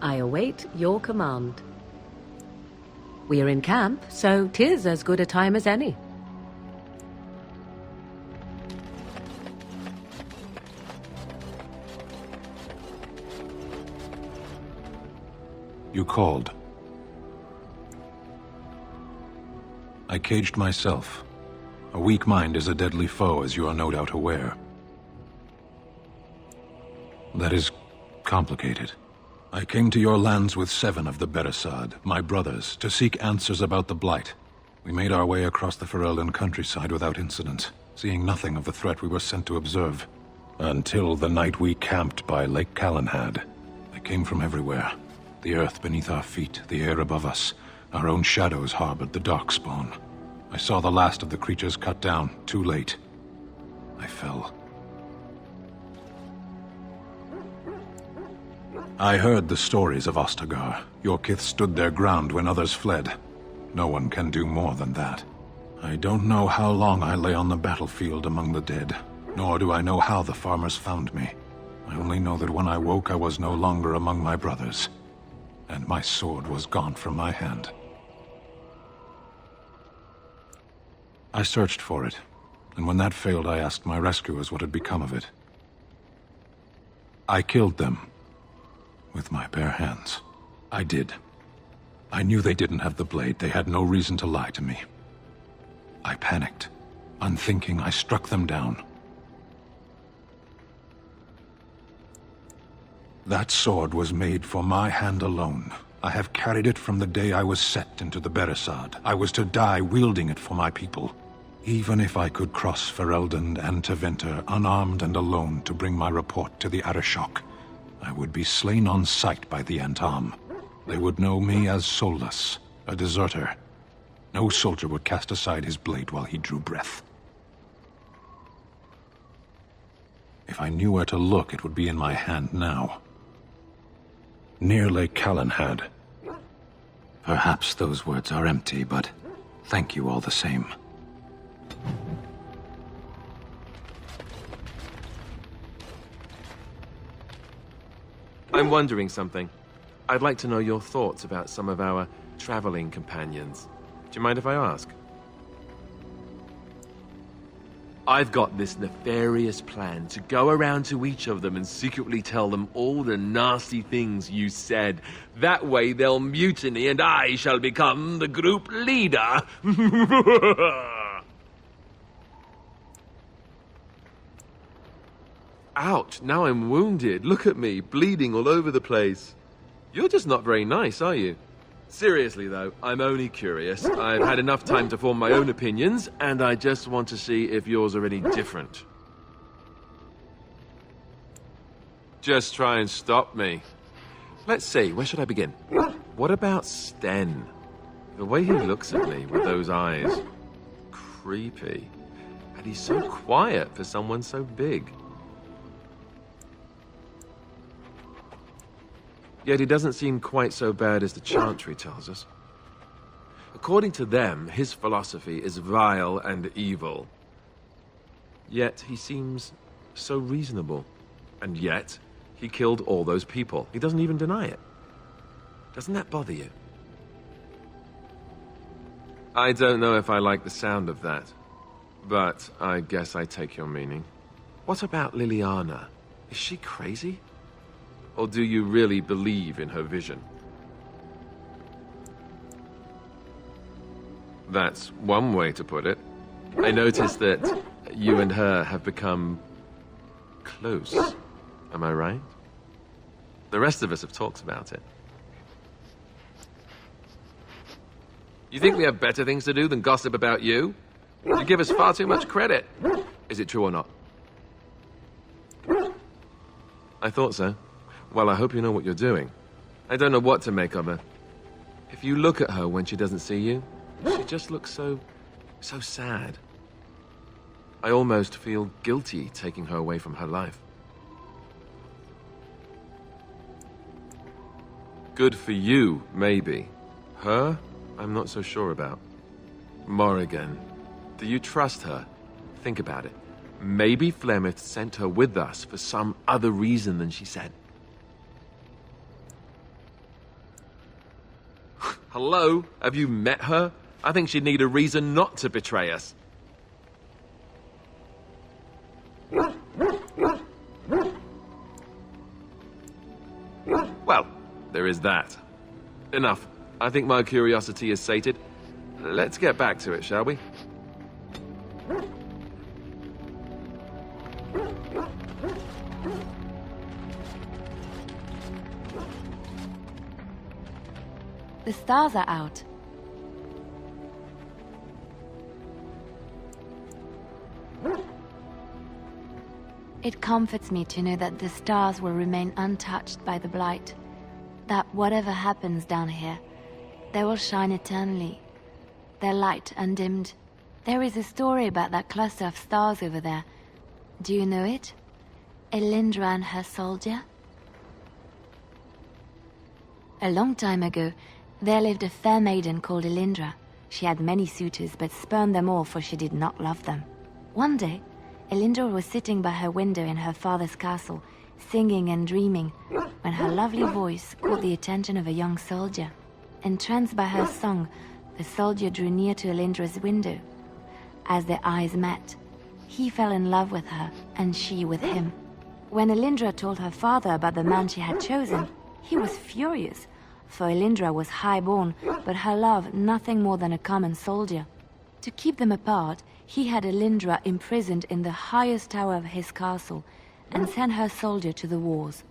I await your command. We are in camp, so 'tis as good a time as any. You called. I caged myself. A weak mind is a deadly foe, as you are no doubt aware. That is complicated. I came to your lands with 7 of the Beresad, my brothers, to seek answers about the Blight. We made our way across the Ferelden countryside without incident, seeing nothing of the threat we were sent to observe. Until the night we camped by Lake Calenhad. They came from everywhere. The earth beneath our feet, the air above us. Our own shadows harbored the darkspawn. I saw the last of the creatures cut down, too late. I fell. I heard the stories of Ostagar. Your kith stood their ground when others fled. No one can do more than that. I don't know how long I lay on the battlefield among the dead, nor do I know how the farmers found me. I only know that when I woke I was no longer among my brothers, and my sword was gone from my hand. I searched for it, and when that failed I asked my rescuers what had become of it. I killed them. With my bare hands. I did. I knew they didn't have the blade. They had no reason to lie to me. I panicked. Unthinking, I struck them down. That sword was made for my hand alone. I have carried it from the day I was set into the Beresad. I was to die wielding it for my people. Even if I could cross Ferelden and Tevinter unarmed and alone to bring my report to the Arishok, I would be slain on sight by the Antam. They would know me as soulless, a deserter. No soldier would cast aside his blade while he drew breath. If I knew where to look, it would be in my hand now. Near Lake Calenhad. Perhaps those words are empty, but thank you all the same. I'm wondering something. I'd like to know your thoughts about some of our traveling companions. Do you mind if I ask? I've got this nefarious plan to go around to each of them and secretly tell them all the nasty things you said. That way they'll mutiny and I shall become the group leader. Ouch, now I'm wounded. Look at me, bleeding all over the place. You're just not very nice, are you? Seriously, though, I'm only curious. I've had enough time to form my own opinions, and I just want to see if yours are any different. Just try and stop me. Let's see, where should I begin? What about Sten? The way he looks at me with those eyes. Creepy. And he's so quiet for someone so big. Yet he doesn't seem quite so bad as the Chantry tells us. According to them, his philosophy is vile and evil. Yet he seems so reasonable. And yet, he killed all those people. He doesn't even deny it. Doesn't that bother you? I don't know if I like the sound of that, but I guess I take your meaning. What about Liliana? Is she crazy? Or do you really believe in her vision? That's one way to put it. I noticed that you and her have become close. Am I right? The rest of us have talked about it. You think we have better things to do than gossip about you? You give us far too much credit. Is it true or not? I thought so. Well, I hope you know what you're doing. I don't know what to make of her. If you look at her when she doesn't see you, she just looks so sad. I almost feel guilty taking her away from her life. Good for you, maybe. Her, I'm not so sure about. Morrigan, do you trust her? Think about it. Maybe Flemeth sent her with us for some other reason than she said. Hello? Have you met her? I think she'd need a reason not to betray us. Well, there is that. Enough. I think my curiosity is sated. Let's get back to it, shall we? The stars are out. It comforts me to know that the stars will remain untouched by the blight. That whatever happens down here, they will shine eternally, their light undimmed. There is a story about that cluster of stars over there. Do you know it? Elindra and her soldier? A long time ago, there lived a fair maiden called Elindra. She had many suitors, but spurned them all, for she did not love them. One day, Elindra was sitting by her window in her father's castle, singing and dreaming, when her lovely voice caught the attention of a young soldier. Entranced by her song, the soldier drew near to Elindra's window. As their eyes met, he fell in love with her, and she with him. When Elindra told her father about the man she had chosen, he was furious, for Elindra was high-born, but her love nothing more than a common soldier. To keep them apart, he had Elindra imprisoned in the highest tower of his castle, and sent her soldier to the wars.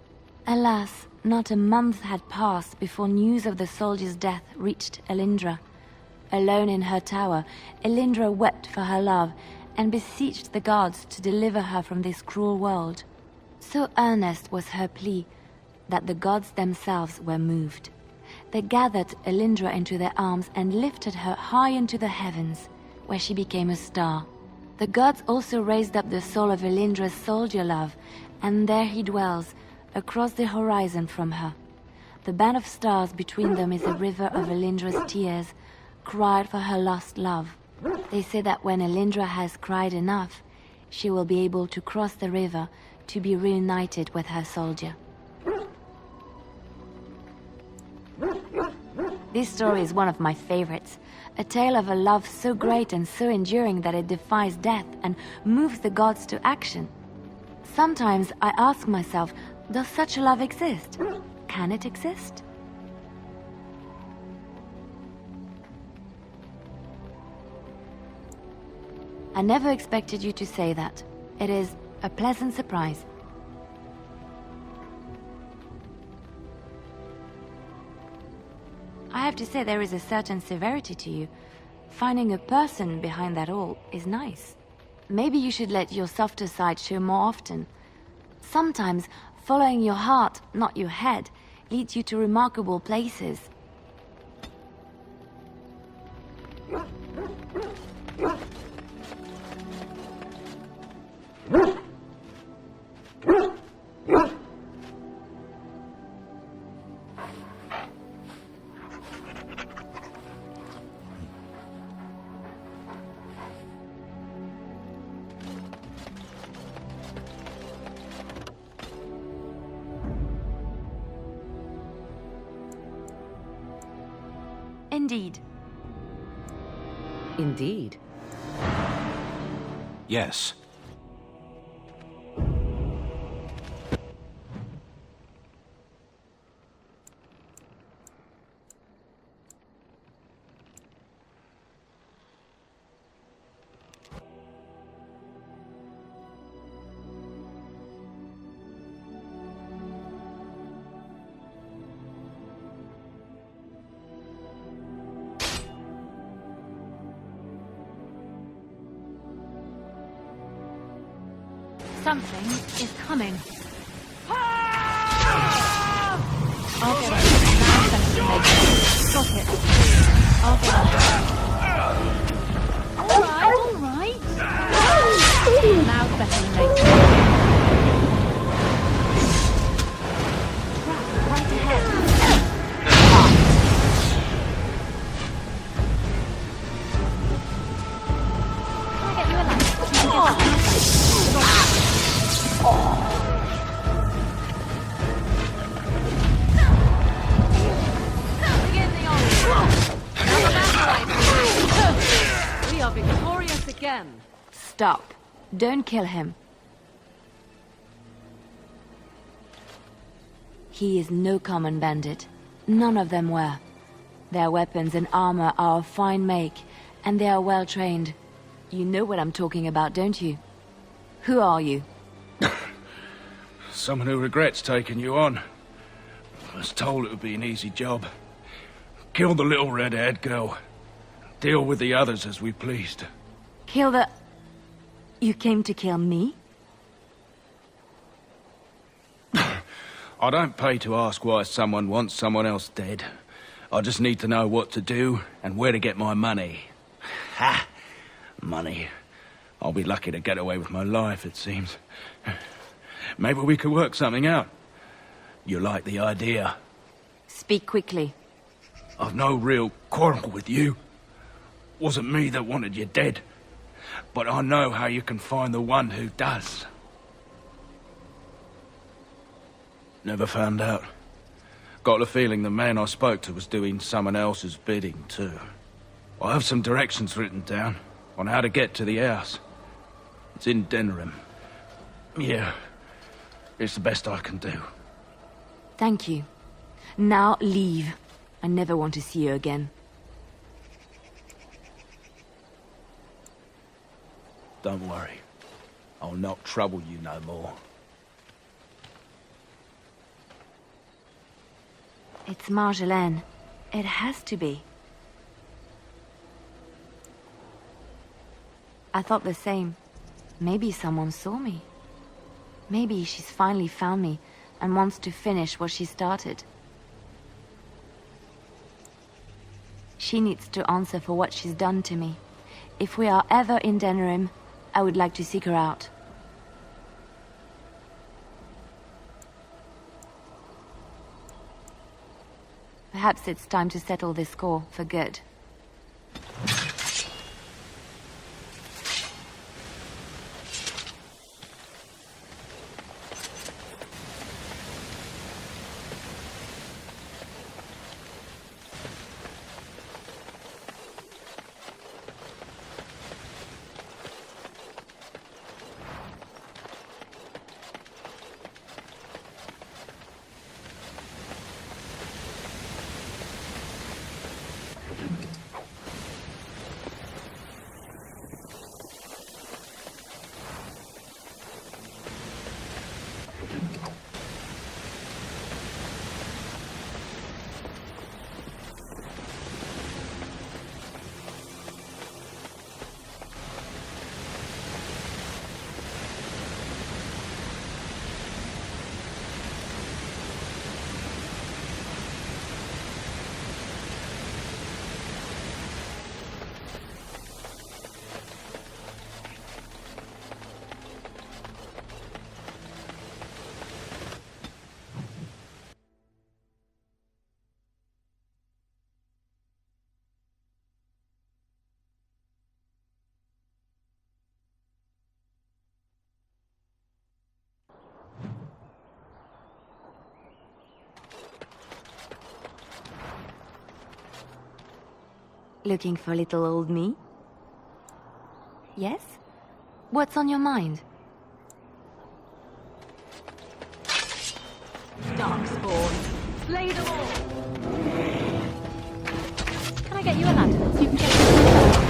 Alas, not a month had passed before news of the soldier's death reached Elindra. Alone in her tower, Elindra wept for her love, and beseeched the gods to deliver her from this cruel world. So earnest was her plea, that the gods themselves were moved. They gathered Elindra into their arms and lifted her high into the heavens, where she became a star. The gods also raised up the soul of Elindra's soldier love, and there he dwells, across the horizon from her. The band of stars between them is a river of Elindra's tears, cried for her lost love. They say that when Elindra has cried enough, she will be able to cross the river to be reunited with her soldier. This story is one of my favorites, a tale of a love so great and so enduring that it defies death and moves the gods to action. Sometimes I ask myself, does such a love exist? Can it exist? I never expected you to say that. It is a pleasant surprise. I have to say there is a certain severity to you. Finding a person behind that all is nice. Maybe you should let your softer side show more often. Sometimes following your heart, not your head, leads you to remarkable places. Indeed. Indeed. Yes. Something is coming. I'll get it. Stop it. I'll get it. All right. Now's better than later. Right ahead. are victorious again. Stop. Don't kill him. He is no common bandit. None of them were. Their weapons and armor are of fine make, and they are well trained. You know what I'm talking about, don't you? Who are you? Someone who regrets taking you on. I was told it would be an easy job. Kill the little red-haired girl. Deal with the others as we pleased. Kill the... You came to kill me? I don't pay to ask why someone wants someone else dead. I just need to know what to do and where to get my money. Ha! Money. I'll be lucky to get away with my life, it seems. Maybe we could work something out. You like the idea? Speak quickly. I've no real quarrel with you. Wasn't me that wanted you dead. But I know how you can find the one who does. Never found out. Got the feeling the man I spoke to was doing someone else's bidding, too. I have some directions written down on how to get to the house. It's in Denerim. Yeah, it's the best I can do. Thank you. Now leave. I never want to see you again. Don't worry. I'll not trouble you no more. It's Marjolaine. It has to be. I thought the same. Maybe someone saw me. Maybe she's finally found me and wants to finish what she started. She needs to answer for what she's done to me. If we are ever in Denerim, I would like to seek her out. Perhaps it's time to settle this score for good. Looking for little old me? Yes? What's on your mind? Darkspawn, slay them all! Can I get you a lantern so you can get...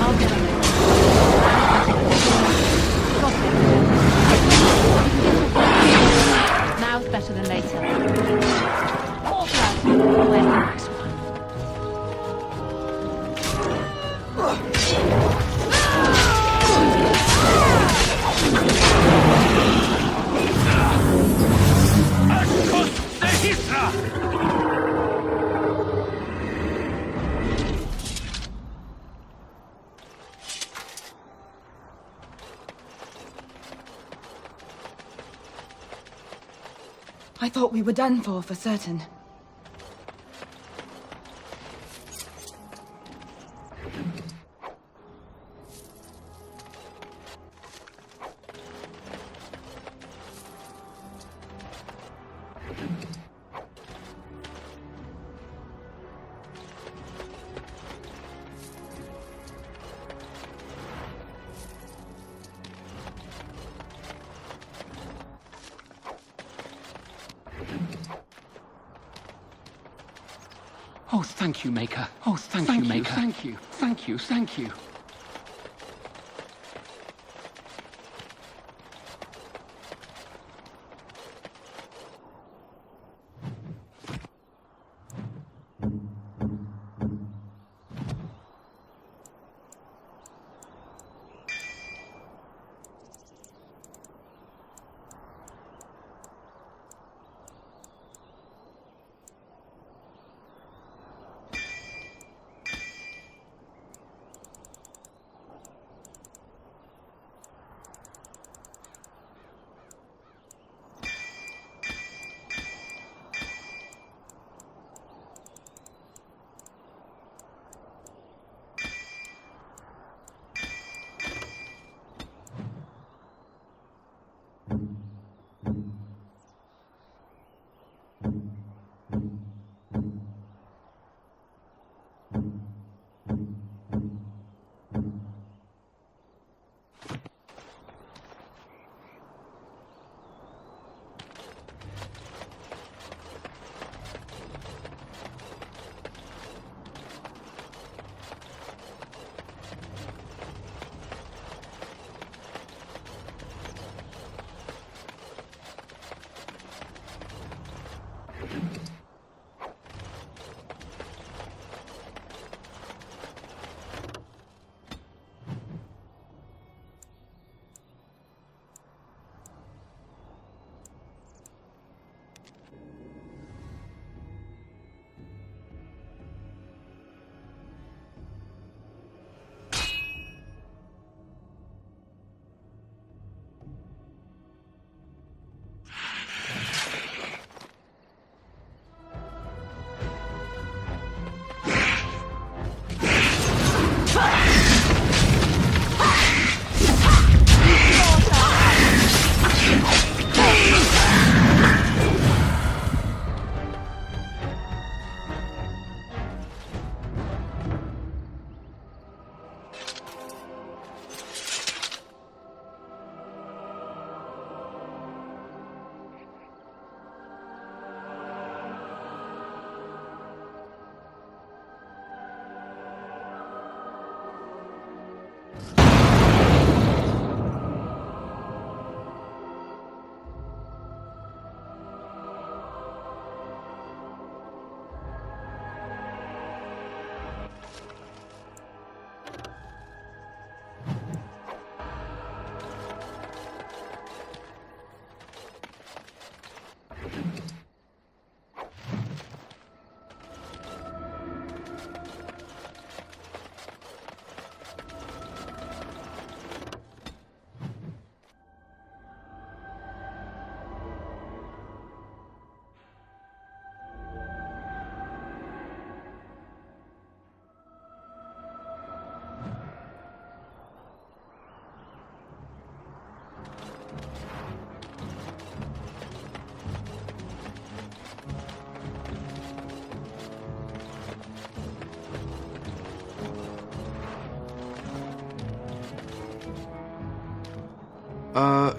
I'll get him. Got him. I thought we were done for certain. Oh, thank you, Maker. Oh, thank you, Maker. Thank you, thank you, thank you.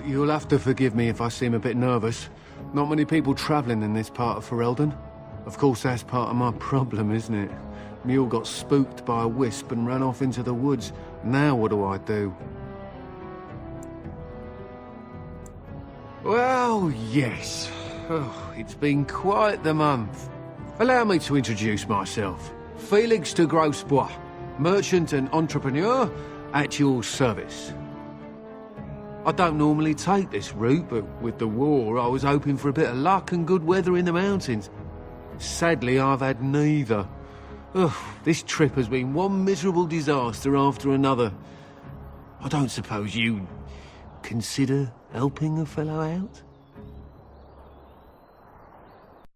You'll have to forgive me if I seem a bit nervous. Not many people travelling in this part of Ferelden. Of course, that's part of my problem, isn't it? Mule got spooked by a wisp and ran off into the woods. Now what do I do? Well, yes. Oh, it's been quite the month. Allow me to introduce myself. Felix de Grosbois, merchant and entrepreneur at your service. I don't normally take this route, but with the war, I was hoping for a bit of luck and good weather in the mountains. Sadly, I've had neither. Ugh, this trip has been one miserable disaster after another. I don't suppose you consider helping a fellow out?